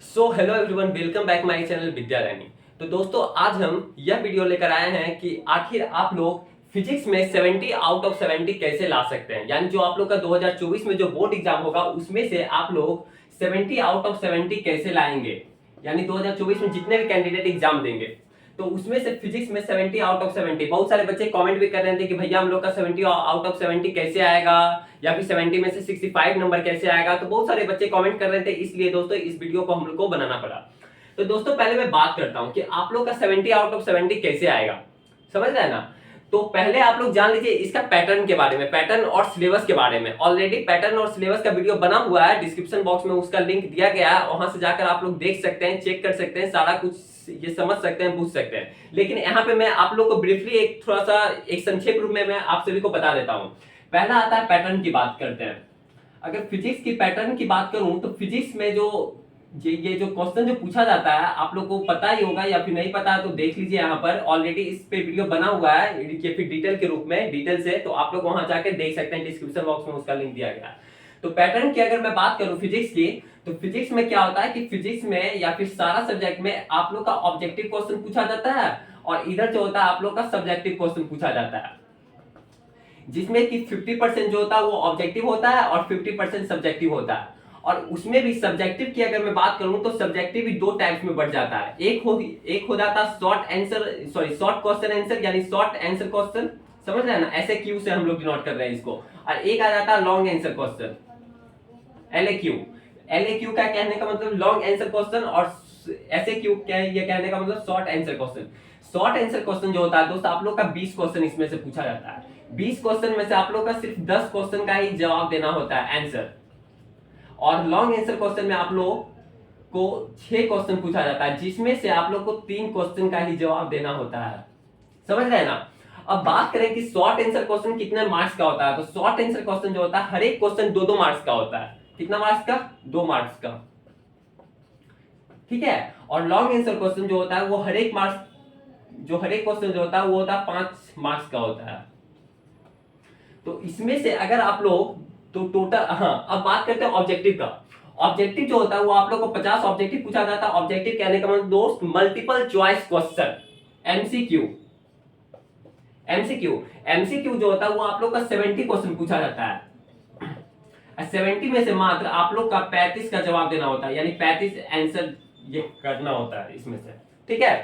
So hello everyone, welcome back my channel Vidya Rani. तो दोस्तों, आज हम यह वीडियो लेकर आए हैं कि आखिर आप लोग फिजिक्स में 70 आउट ऑफ 70 कैसे ला सकते हैं। यानी जो आप लोग का 2024 में जो बोर्ड एग्जाम होगा उसमें से आप लोग 70 आउट ऑफ 70 कैसे लाएंगे। यानी 2024 में जितने भी कैंडिडेट एग्जाम देंगे तो उसमें से फिजिक्स में 70 आउट ऑफ 70। बहुत सारे बच्चे कमेंट भी कर रहे थे कि भैया हम लोग का 70 आउट ऑफ 70 कैसे आएगा, या फिर 70 में से 65 नंबर कैसे आएगा। तो बहुत सारे बच्चे कमेंट कर रहे थे, इसलिए दोस्तों इस वीडियो को हम लोग को बनाना पड़ा। तो दोस्तों पहले मैं बात करता हूं कि आप लोग का 70 आउट ऑफ 70 कैसे आएगा, समझ रहे हैं ना। तो पहले आप लोग जान लीजिए इसका पैटर्न के बारे में, पैटर्न और सिलेबस के बारे में। ऑलरेडी पैटर्न और सिलेबस का वीडियो बना हुआ है, डिस्क्रिप्शन बॉक्स में उसका लिंक दिया गया है, वहां से जाकर आप लोग देख सकते हैं, चेक कर सकते हैं, सारा कुछ ये समझ सकते हैं, पूछ सकते हैं। लेकिन यहाँ पे मैं आप लोग को ब्रीफली एक थोड़ा सा एक संक्षेप रूप में मैं आप सभी को बता देता हूँ। पहला आता है पैटर्न की बात करते हैं। अगर फिजिक्स की पैटर्न की बात करूं तो फिजिक्स में जो ये जो क्वेश्चन जो पूछा जाता है आप लोग को पता ही होगा, या फिर नहीं पता है तो देख लीजिए, यहाँ पर ऑलरेडी इस पे वीडियो बना हुआ है या फिर डिटेल के रूप में, डिटेल से, तो आप लोग वहां जाकर देख सकते हैं, डिस्क्रिप्शन बॉक्स में उसका लिंक दिया गया है। तो पैटर्न की अगर मैं बात करूं फिजिक्स की, तो फिजिक्स में क्या होता है कि फिजिक्स में या फिर सारा सब्जेक्ट में आप लोग का ऑब्जेक्टिव क्वेश्चन पूछा जाता है, और इधर जो होता है आप लोग का सब्जेक्टिव क्वेश्चन पूछा जाता है, जिसमें कि 50% जो होता है वो ऑब्जेक्टिव होता है और 50% सब्जेक्टिव होता है। और उसमें भी सब्जेक्टिव की अगर मैं बात करूं तो सब्जेक्टिव भी दो टाइप्स में बढ़ जाता है। एक हो जाता है short answer, sorry short question answer, यानी शॉर्ट आंसर क्वेश्चन, समझ रहे हैं ना, ऐसे क्यू से हम लोग डिनोट कर रहे हैं इसको। और एक आ जाता है long answer question, LAQ। LAQ का कहने का मतलब लॉन्ग आंसर क्वेश्चन, और SAQ क्या है, ये कहने का मतलब short answer question. Short answer question जो होता है दोस्त, आप लोग का 20 क्वेश्चन इसमें से पूछा जाता है। 20 क्वेश्चन में से आप लोग का सिर्फ 10 क्वेश्चन का ही जवाब देना होता है, आंसर। और लॉन्ग आंसर क्वेश्चन में आप लोग को 6 क्वेश्चन पूछा जाता है, जिसमें से आप लोग को 3 क्वेश्चन का ही जवाब देना होता है, समझ रहे हैं ना। अब बात करें कि शॉर्ट आंसर क्वेश्चन कितने मार्क्स का होता है, तो शॉर्ट आंसर क्वेश्चन जो होता है हर एक क्वेश्चन 2-2 मार्क्स का होता है। कितना मार्क्स का? 2 मार्क्स का, ठीक है। और लॉन्ग आंसर क्वेश्चन जो होता है वो हर एक क्वेश्चन जो होता है वो होता है 5 मार्क्स का होता है। तो इसमें से अगर आप लोग तो टोटल, हाँ अब बात करते हैं ऑब्जेक्टिव का। ऑब्जेक्टिव जो होता है वो आप लोग को 50 ऑब्जेक्टिव पूछा जाता है। ऑब्जेक्टिव कहने का मतलब दोस्त multiple choice question, MCQ। MCQ जो होता है वो आप लोग का 70 क्वेश्चन पूछा जाता है। 70 में से मात्र आप लोग का 35 का जवाब देना होता है, यानी 35 आंसर ये करना होता है इसमें से, ठीक है।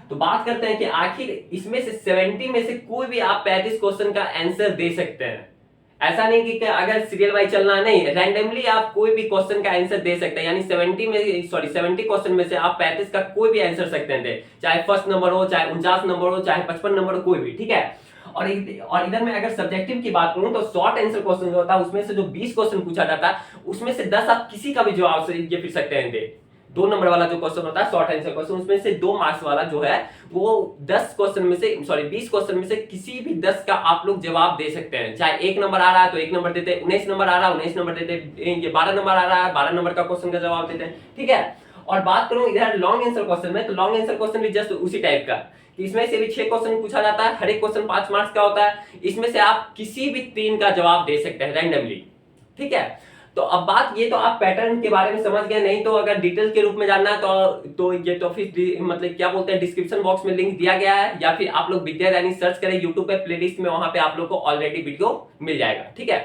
तो बात करते हैं कि आखिर इसमें से 70 में से कोई भी आप 35 क्वेश्चन का आंसर दे सकते हैं। ऐसा नहीं कि अगर सीरियल वाइज चलना, नहीं, रैंडमली आप कोई भी क्वेश्चन का आंसर दे सकते हैं। यानी 70 क्वेश्चन में से आप 35 का कोई भी आंसर सकते हैं, चाहे फर्स्ट नंबर हो, चाहे 49 नंबर हो, चाहे 55 नंबर हो, कोई भी, ठीक है। और इधर में अगर सब्जेक्टिव की बात करूं तो शॉर्ट आंसर क्वेश्चन जो होता है उसमें से जो 20 क्वेश्चन पूछा जाता है उसमें से 10 आप किसी का भी जवाब से ये फिर सकते हैं। 2 नंबर वाला जो क्वेश्चन होता है शॉर्ट आंसर क्वेश्चन, उसमें से 2 मार्क्स वाला जो है वो 10 क्वेश्चन में से, सॉरी 20 क्वेश्चन में से किसी भी 10 का आप लोग जवाब दे सकते हैं। चाहे 1 नंबर आ रहा है तो 1 नंबर देते, 19 नंबर आ रहा है 19 नंबर देते, ये 12 नंबर आ रहा है 12 नंबर का क्वेश्चन का जवाब देते हैं, ठीक है। और बात करूं इधर लॉन्ग आंसर क्वेश्चन में, तो लॉन्ग आंसर क्वेश्चन भी जस्ट उसी टाइप का, इसमें से भी 6 क्वेश्चन पूछा जाता है, हर एक क्वेश्चन 5 मार्क्स का होता है। इसमें से आप किसी भी 3 का जवाब दे सकते हैं रैंडमली, ठीक है। तो अब बात ये, तो आप पैटर्न के बारे में समझ गए। नहीं तो अगर डिटेल के रूप में जानना है तो ये तो फिर मतलब क्या बोलते हैं, डिस्क्रिप्शन बॉक्स में लिंक दिया गया है, या फिर आप लोग विद्या रानी सर्च करें यूट्यूब पे, प्लेलिस्ट में, वहां पे आप लोग को ऑलरेडी वीडियो मिल जाएगा, ठीक है।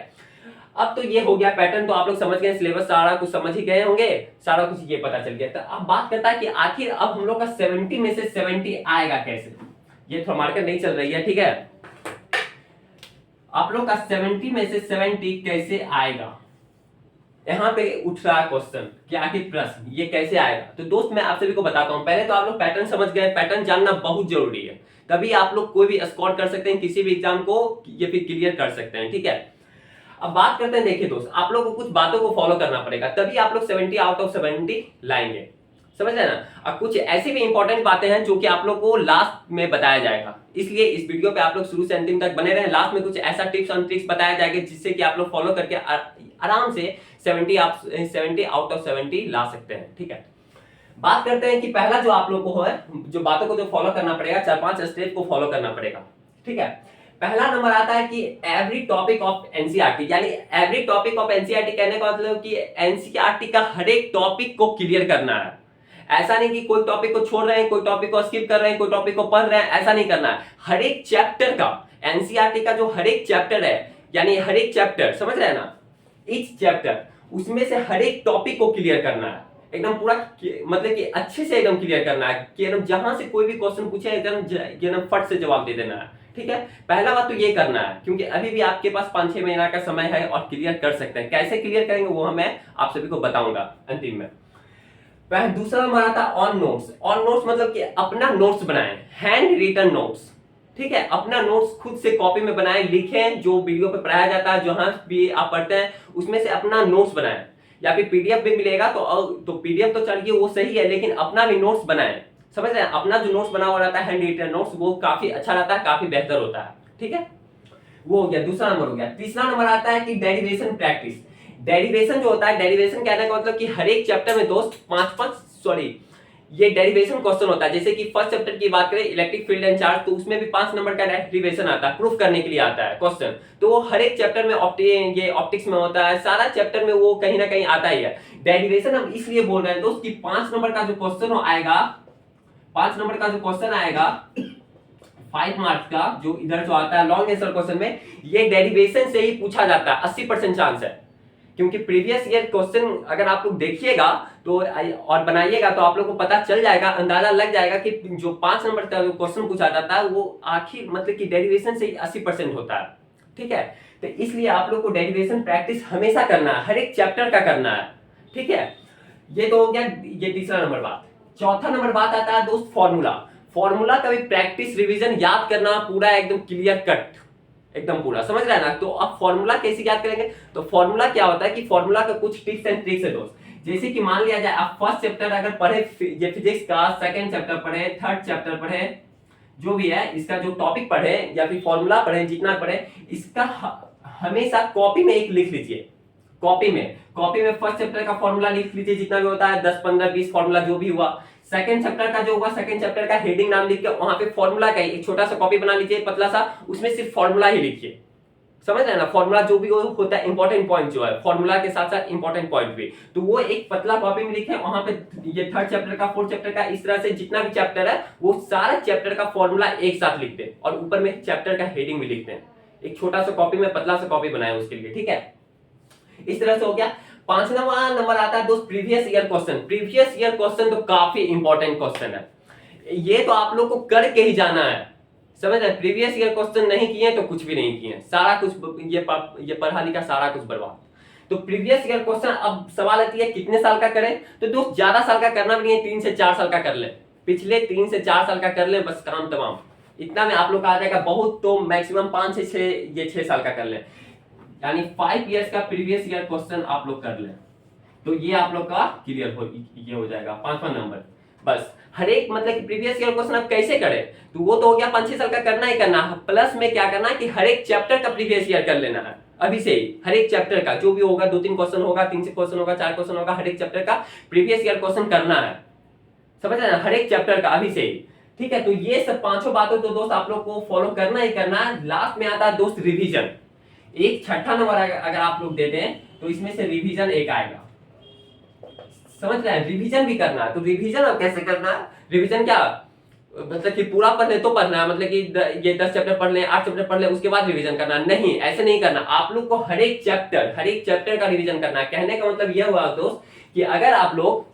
अब तो ये हो गया पैटर्न, तो आप लोग समझ गए, सिलेबस सारा कुछ समझ ही गए होंगे, सारा कुछ ये पता चल गया। तो अब बात करता है कि आखिर अब हम लोग का 70 में से 70 आएगा कैसे। ये तो मार्केट नहीं चल रही है, ठीक है। आप लोग का 70 में से 70 कैसे आएगा, यहाँ पे उठ रहा है क्वेश्चन कि आखिर प्रश्न ये कैसे आएगा। तो दोस्त मैं आप सभी को बताता हूँ, पहले तो आप लोग पैटर्न समझ गए, पैटर्न जानना बहुत जरूरी है, तभी आप लोग कोई भी स्कोर कर सकते हैं, किसी भी एग्जाम को ये फिर क्लियर कर सकते हैं, ठीक है। अब बात करते हैं, देखिए दोस्त, आप लोग को कुछ बातों को फॉलो करना पड़ेगा, तभी आप लोग 70 आउट ऑफ 70 लाएंगे, समझ रहे ना। अब कुछ ऐसी भी इंपॉर्टेंट बातें हैं जो कि आप लोग को लास्ट में बताया जाएगा, इसलिए इस वीडियो पे आप लोग शुरू से अंतिम तक बने रहें। लास्ट में कुछ ऐसा टिप्स एंड ट्रिक्स बताया जाएगा जिससे कि आप लोग फॉलो करके आराम से 70 आउट ऑफ 70 ला सकते हैं, ठीक है। बात करते हैं कि पहला जो आप लोग को है, जो बातों को जो फॉलो करना पड़ेगा, 4-5 स्टेप को फॉलो करना पड़ेगा, ठीक है। पहला नंबर आता है कि एवरी टॉपिक ऑफ एनसीईआरटी, यानी एवरी टॉपिक ऑफ एनसीईआरटी कहने का मतलब कि एनसीईआरटी का हर एक टॉपिक को क्लियर करना है। ऐसा नहीं कि कोई टॉपिक को छोड़ रहे हैं, कोई टॉपिक को स्किप कर रहे हैं, कोई टॉपिक को पढ़ रहे हैं, ऐसा नहीं करना है। हर एक चैप्टर का, एनसीईआरटी का जो हर एक चैप्टर है, यानी हर एक चैप्टर, समझ रहे हैं ना, ईच चैप्टर, उसमें से हर एक टॉपिक को क्लियर करना है एकदम पूरा, मतलब कि अच्छे से एकदम क्लियर करना है कि एकदम जहां से कोई भी क्वेश्चन पूछे एकदम फट से जवाब दे देना है। ठीक है, पहला बात तो ये करना है, क्योंकि अभी भी आपके पास 5-6 महीना का समय है और क्लियर कर सकते हैं। कैसे क्लियर करेंगे वो मैं आप सभी को बताऊंगा अंतिम में। दूसरा नंबर आता है ऑन नोट्स। ऑन नोट्स मतलब कि अपना नोट्स बनाएं, हैंड रिटन नोट्स। ठीक है, अपना नोट्स खुद से कॉपी में बनाएं, लिखें, जो वीडियो पे पढ़ाया जाता है, जहां भी आप पढ़ते हैं उसमें से अपना नोट्स बनाएं, या फिर पीडीएफ भी मिलेगा तो पीडीएफ तो चलिए वो सही है, लेकिन अपना भी नोट्स बनाएं। समझ रहे हैं, अपना जो नोट्स बना हुआ रहता है हैंड रिटन नोट्स, वो काफी अच्छा रहता है, काफी बेहतर होता है। ठीक है, वो हो गया, दूसरा नंबर हो गया। तीसरा नंबर आता है कि डेरिवेशन प्रैक्टिस। डेरिवेशन जो होता है, डेरिवेशन कहने का मतलब कि हर एक चैप्टर में दोस्त ये डेरिवेशन क्वेश्चन होता है। जैसे कि फर्स्ट चैप्टर की बात करें इलेक्ट्रिक फील्ड एंड चार्ज, तो उसमें भी 5 नंबर का डेरिवेशन आता है, प्रूफ करने के लिए आता है क्वेश्चन। तो वो हर एक चैप्टर में ये ऑप्टिक्स में होता है, सारा चैप्टर में वो कहीं ना कहीं आता ही है। डेरिवेशन हम इसलिए बोल रहे हैं दोस्त कि 5 नंबर का जो क्वेश्चन आएगा, 5 नंबर का जो क्वेश्चन आएगा 5 मार्क्स का, जो इधर जो आता है लॉन्ग आंसर क्वेश्चन में, ये डेरिवेशन से ही पूछा जाता है, 80% चांस है। क्योंकि प्रीवियस ईयर क्वेश्चन अगर आप लोग देखिएगा तो और बनाइएगा तो आप लोग को पता चल जाएगा, अंदाजा लग जाएगा कि जो 5 नंबर का जो क्वेश्चन पूछा जाता है वो आखिर मतलब कि डेरिवेशन से ही 80% होता है। ठीक है, तो इसलिए आप लोग को डेरिवेशन प्रैक्टिस हमेशा करना है, हर एक चैप्टर का करना है। ठीक है, ये तो हो गया ये तीसरा नंबर बात। चौथा नंबर बात आता है दोस्त फॉर्मूला। फॉर्मूला का भी प्रैक्टिस रिवीजन याद करना पूरा एकदम क्लियर कट, एकदम पूरा, समझ रहे हैं ना। तो अब फॉर्मूला कैसे याद करेंगे, तो फॉर्मूला क्या होता है कि फॉर्मूला का कुछ टिप्स एंड ट्रिक्स है दोस्त। जैसे कि मान लिया जाए आप फर्स्ट चैप्टर अगर पढ़े ये फिजिक्स का, सेकंड चैप्टर पढ़े, थर्ड चैप्टर पढ़े, जो भी है इसका जो टॉपिक पढ़े या फिर फॉर्मूला पढ़े, जितना पढ़े, इसका हमेशा कॉपी में एक लिख लीजिए। कॉपी में फर्स्ट चैप्टर का फॉर्मूला लिख लीजिए, जितना भी होता है 10, 15, 20 फॉर्मूला जो भी हुआ। सेकंड चैप्टर का जो होगा, सेकंड चैप्टर का हेडिंग नाम लिख के वहां पे फॉर्मूला का एक छोटा सा कॉपी बना लीजिए, पतला सा, उसमें सिर्फ फॉर्मूला ही लिखिए। समझ रहे हैं ना, फॉर्मूला जो भी होता है इंपॉर्टेंट पॉइंट जो है, फॉर्मूला के साथ साथ इंपॉर्टेंट पॉइंट भी, तो वो एक पतला कॉपी में लिखे, वहां पे ये थर्ड चैप्टर का, फोर्थ चैप्टर का, इस तरह से जितना भी चैप्टर है वो सारा चैप्टर का फॉर्मूला एक साथ लिख दे और ऊपर में चैप्टर का हेडिंग भी लिखते हैं। एक छोटा सा कॉपी में पतला सा कॉपी बनाए उसके लिए। ठीक है, इस तरह से हो गया। 5वां नंबर आता है दोस्त previous year question. Previous year question तो काफी इंपॉर्टेंट क्वेश्चन है, ये तो आप लोग को करके ही जाना है। समझ रहे, प्रीवियस ईयर क्वेश्चन नहीं किए तो कुछ भी नहीं किए, सारा कुछ ये पढ़ा लिखा सारा कुछ बर्बाद। तो प्रीवियस ईयर क्वेश्चन, अब सवाल आती है कितने साल का करें, तो दोस्त ज्यादा साल का करना भी नहीं है, 3 से 4 साल का कर ले, पिछले 3 से 4 साल का कर ले, बस काम तमाम, इतना में आप लोग का आ जाएगा। बहुत तो मैक्सिमम 5 से 6 साल का कर ले, यानी 5 इयर्स का प्रीवियस ईयर क्वेश्चन आप लोग कर ले, तो ये आप लोग का क्लियर हो जाएगा 5वां नंबर। बस हर एक मतलब कि प्रीवियस ईयर क्वेश्चन आप कैसे करें, तो वो तो हो गया 5-6 साल का करना ही करना, प्लस में क्या करना है कि हर एक चैप्टर का प्रीवियस ईयर कर लेना है अभी से ही। हर एक चैप्टर का जो भी होगा, 2-3 क्वेश्चन होगा, 3 से क्वेश्चन होगा, 4 क्वेश्चन होगा, हर एक चैप्टर का प्रीवियस ईयर क्वेश्चन करना है। समझ रहे हैं, हर एक चैप्टर का अभी से ही। ठीक है, तो ये सब 5 बातों तो दोस्त आप लोग को फॉलो करना ही करना है। लास्ट में आता है दोस्त रिवीजन। एक 6ठा नंबर अगर आप लोग देते हैं तो इसमें से रिवीजन एक आएगा। समझ रहे हैं, रिवीजन भी करना है। तो रिवीजन अब कैसे करना है, रिवीजन क्या मतलब कि पूरा पढ़ ले तो पढ़ना है, मतलब कि ये 10 चैप्टर पढ़ ले, 8 चैप्टर पढ़ ले, उसके बाद रिवीजन करना नहीं, ऐसे नहीं करना। आप लोग को हर एक चैप्टर का रिवीजन करना है। कहने का मतलब यह हुआ दोस्त कि अगर आप लोग,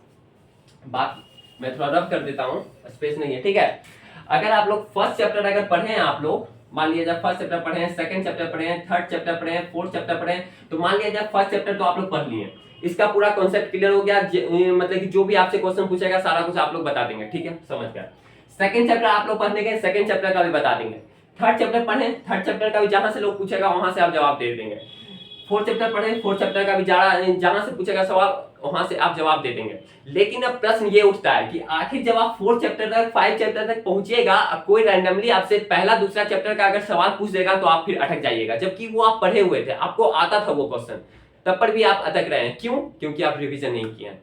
बात मैं थोड़ा रब कर देता हूं, स्पेस नहीं है। ठीक है, अगर आप लोग फर्स्ट चैप्टर अगर पढ़े हैं, आप लोग मान लिया जाए फर्स्ट चैप्टर पढ़े हैं, सेकंड चैप्टर पढ़े हैं, थर्ड चैप्टर पढ़े हैं, फोर्थ चैप्टर पढ़े हैं, तो मान लिया जाए फर्स्ट चैप्टर तो आप लोग पढ़ लिए, इसका पूरा कॉन्सेप्ट क्लियर हो गया, मतलब कि जो भी आपसे क्वेश्चन पूछेगा सारा कुछ आप लोग बता देंगे। ठीक है, समझ गया। सेकंड चैप्टर आप लोग पढ़ने के, सेकंड चैप्टर का भी बता देंगे। थर्ड चैप्टर पढ़े, थर्ड चैप्टर का भी जहां से लोग पूछेगा वहां से आप जवाब दे देंगे। फोर्थ चैप्टर पढ़े, फोर्थ चैप्टर का भी जहां से पूछेगा सवाल वहां से आप जवाब दे देंगे। लेकिन अब प्रश्न ये उठता है कि आखिर जब आप 4 चैप्टर तक, 5 चैप्टर तक पहुंचिएगा, अब कोई रैंडमली आपसे पहला दूसरा चैप्टर का अगर सवाल पूछ देगा तो आप फिर अटक जाइएगा, जबकि वो आप पढ़े हुए थे, आपको आता था वो क्वेश्चन, तब पर भी आप अटक रहे हैं। क्यों? क्योंकि आप रिवीजन नहीं किए हैं।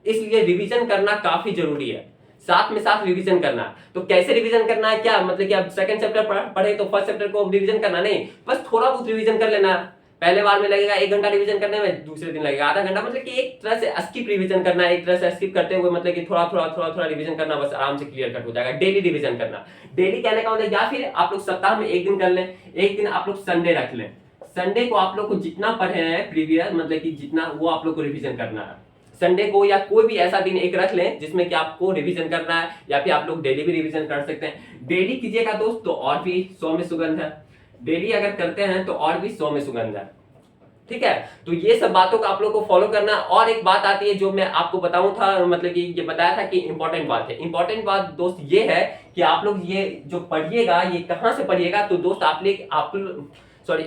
इसलिए रिवीजन करना काफी जरूरी है। साथ में साथ रिवीजन करना है। तो कैसे रिवीजन करना है, क्या मतलब कि आप सेकंड चैप्टर पढ़े तो फर्स्ट चैप्टर को रिवीजन करना नहीं, बस थोड़ा बहुत रिवीजन कर लेना। पहले बार में लगेगा 1 घंटा रिवीजन करने में, दूसरे दिन लगेगा आधा घंटा, मतलब कि एक तरह से स्किप रिवीजन करना है, एक तरह से स्किप करते हुए मतलब कि थोड़ा रिवीजन करना, बस आराम से क्लियर कट हो जाएगा। डेली रिवीजन करना, डेली कहने का मतलब, या फिर आप लोग सप्ताह में एक दिन कर लें, एक दिन आप लोग संडे रख लें। संडे को आप लोग को जितना पढ़े हैं प्रीवियस, मतलब कि जितना, वो आप लोग को रिवीजन करना है। संडे को या कोई भी ऐसा दिन एक रख लें जिसमें कि आपको रिवीजन करना है, या फिर आप लोग डेली भी रिवीजन कर सकते हैं। डेली कीजिएगा दोस्त तो और भी 100 में सुगंध है, डेली अगर करते हैं तो और भी 100 में सुगंध है। ठीक है, तो ये सब बातों को आप लोग को फॉलो करना। और एक बात आती है जो मैं आपको बताऊं था, मतलब कि ये बताया था कि इंपॉर्टेंट बात है। इंपॉर्टेंट बात दोस्त ये है कि आप लोग ये जो पढ़िएगा, ये कहां से पढ़िएगा, तो दोस्त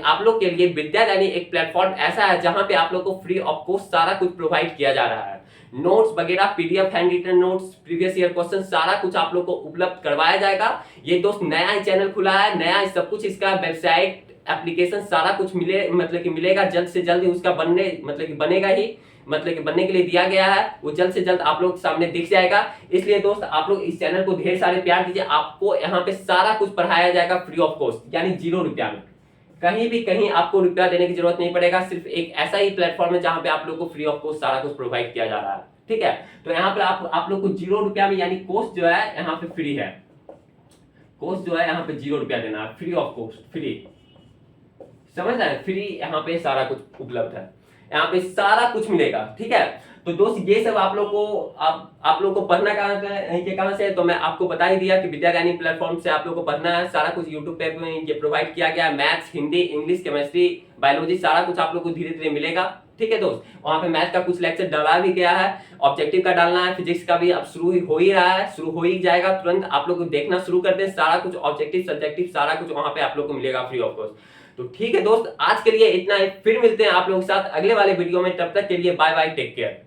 आप लोग के लिए विद्यादानी एक प्लेटफॉर्म ऐसा है जहां पे आप लोग को फ्री ऑफ कॉस्ट सारा कुछ प्रोवाइड किया जा रहा है। नोट्स वगैरह, PDF, handwritten notes, previous year question, सारा कुछ आप लोग को उपलब्ध करवाया जाएगा। ये दोस्त नया ही चैनल खुला है, नया सब कुछ, इसका वेबसाइट, एप्लीकेशन, सारा कुछ मतलब कि मिलेगा जल्द से जल्द ही। उसका बनेगा ही, मतलब कि बनने के लिए दिया गया है, वो जल्द से जल्द आप लोग सामने दिख जाएगा। इसलिए दोस्त आप लोग इस चैनल को ढेर सारे प्यार दीजिए। आपको यहाँ पे सारा कुछ पढ़ाया जाएगा फ्री ऑफ कॉस्ट, यानी 0 रुपया में। कहीं आपको रुपया देने की जरूरत नहीं पड़ेगा। सिर्फ एक ऐसा ही प्लेटफॉर्म है जहां पे आप लोग को फ्री ऑफ कॉस्ट सारा कुछ प्रोवाइड किया जा रहा है। ठीक है, तो यहाँ पर आप लोग को 0 रुपया में, यानी कोर्स जो है यहाँ पे फ्री है। कोर्स जो है यहाँ पे 0 रुपया देना है, फ्री ऑफ कॉस्ट, फ्री, समझ रहे हैं, फ्री। यहाँ पे सारा कुछ उपलब्ध है, यहाँ पे सारा कुछ मिलेगा। ठीक है, तो दोस्त ये सब आप लोग को पढ़ना कहाँ से है, तो मैं आपको बता ही दिया कि विद्यादानी प्लेटफॉर्म से आप लोग को पढ़ना है। सारा कुछ यूट्यूब पे ये प्रोवाइड किया गया है। Maths, Hindi, English, chemistry, biology, सारा कुछ आप लोग को धीरे धीरे मिलेगा। ठीक है दोस्त, वहां पे मैथ का कुछ लेक्चर डाला भी गया है, ऑब्जेक्टिव का डालना है, फिजिक्स का भी अब शुरू हो ही रहा है, शुरू हो ही जाएगा तुरंत। आप लोग देखना शुरू कर दें, सारा कुछ ऑब्जेक्टिव, सब्जेक्टिव, सारा कुछ वहां पे आप लोग को मिलेगा फ्री ऑफ कॉस्ट। तो ठीक है दोस्त, आज के लिए इतना ही। फिर मिलते हैं आप लोगों के साथ अगले वाले वीडियो में। तब तक के लिए बाय बाय, टेक केयर।